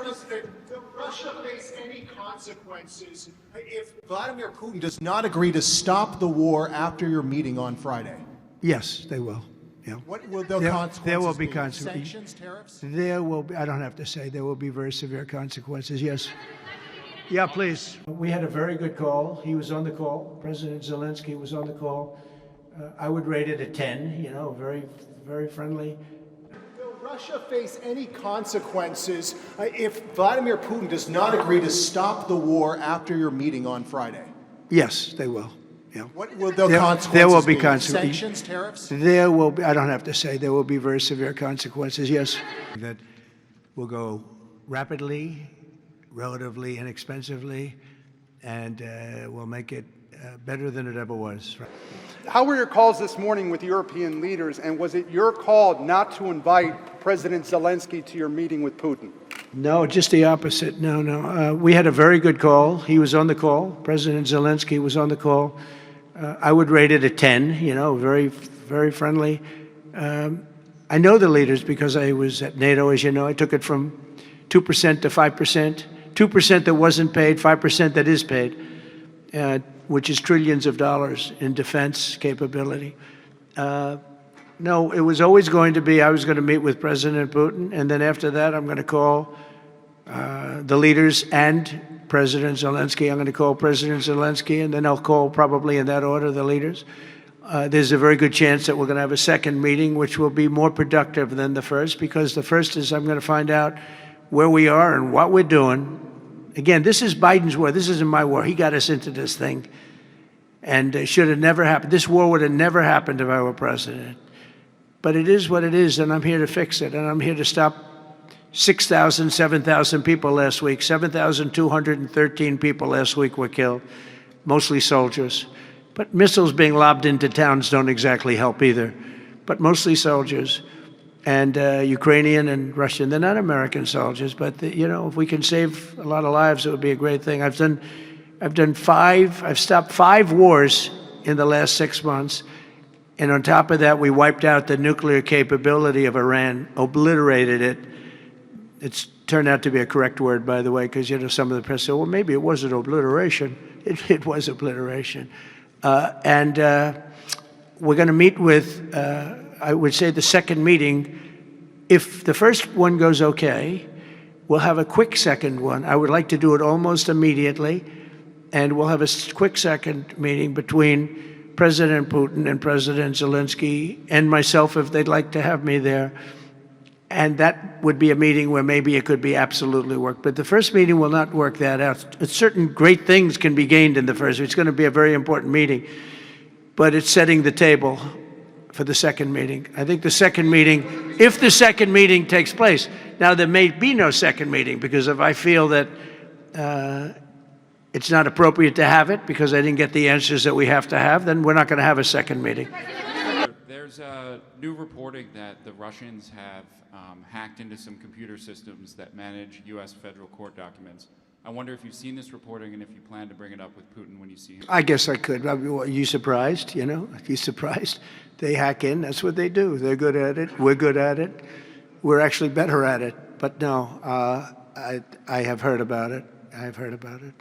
President, will Russia face any consequences if Vladimir Putin does not agree to stop the war after your meeting on Friday? Yes, they will. Yeah. What will the consequences there will be be? consequences. Sanctions, tariffs? There will be, I don't have to say, there will be very severe consequences, yes. Yeah, please. We had a very good call. He was on the call. President Zelensky was on the call. I would rate it a 10, very, very friendly. Will Russia face any consequences if Vladimir Putin does not agree to stop the war after your meeting on Friday? Yes, they will. Yeah. What will the consequences there will be be? consequences. Sanctions, tariffs? There will be, I don't have to say, there will be very severe consequences, yes. That will go rapidly, relatively inexpensively, and will make it better than it ever was. How were your calls this morning with European leaders, and was it your call not to invite President Zelensky to your meeting with Putin? No, just the opposite. No. We had a very good call. He was on the call. President Zelensky was on the call. I would rate it a 10, very, very friendly. I know the leaders because I was at NATO, as you know. I took it from 2% to 5%, 2% that wasn't paid, 5% that is paid, which is trillions of dollars in defense capability. No, it was always going to be, I was going to meet with President Putin, and then after that, I'm going to call the leaders and President Zelensky. I'm going to call President Zelensky, and then I'll call, probably in that order, the leaders. There's a very good chance that we're going to have a second meeting, which will be more productive than the first, because the first is I'm going to find out where we are and what we're doing. Again, this is Biden's war. This isn't my war. He got us into this thing, and it should have never happened. This war would have never happened if I were president. But it is what it is, and I'm here to fix it, and I'm here to stop 6,000, 7,000 people last week. 7,213 people last week were killed, mostly soldiers. But missiles being lobbed into towns don't exactly help either, but mostly soldiers. And Ukrainian and Russian, they're not American soldiers, but if we can save a lot of lives, it would be a great thing. I've stopped 5 wars in the last 6 months. And on top of that, we wiped out the nuclear capability of Iran, obliterated it. It's turned out to be a correct word, by the way, because some of the press said, well, maybe it wasn't obliteration. It was obliteration. And we're going to meet with, I would say, the second meeting. If the first one goes okay, we'll have a quick second one. I would like to do it almost immediately. And we'll have a quick second meeting between President Putin and President Zelensky and myself, if they'd like to have me there. And that would be a meeting where maybe it could be absolutely work. But the first meeting will not work that out. Certain great things can be gained in the first. It's going to be a very important meeting. But it's setting the table for the second meeting. I think the second meeting, if the second meeting takes place. Now, there may be no second meeting, because if I feel that it's not appropriate to have it because I didn't get the answers that we have to have, then we're not going to have a second meeting. There's new reporting that the Russians have hacked into some computer systems that manage U.S. federal court documents. I wonder if you've seen this reporting and if you plan to bring it up with Putin when you see him. I guess I could. Are you surprised? Are you surprised? They hack in. That's what they do. They're good at it. We're good at it. We're actually better at it. But no, I have heard about it. I have heard about it.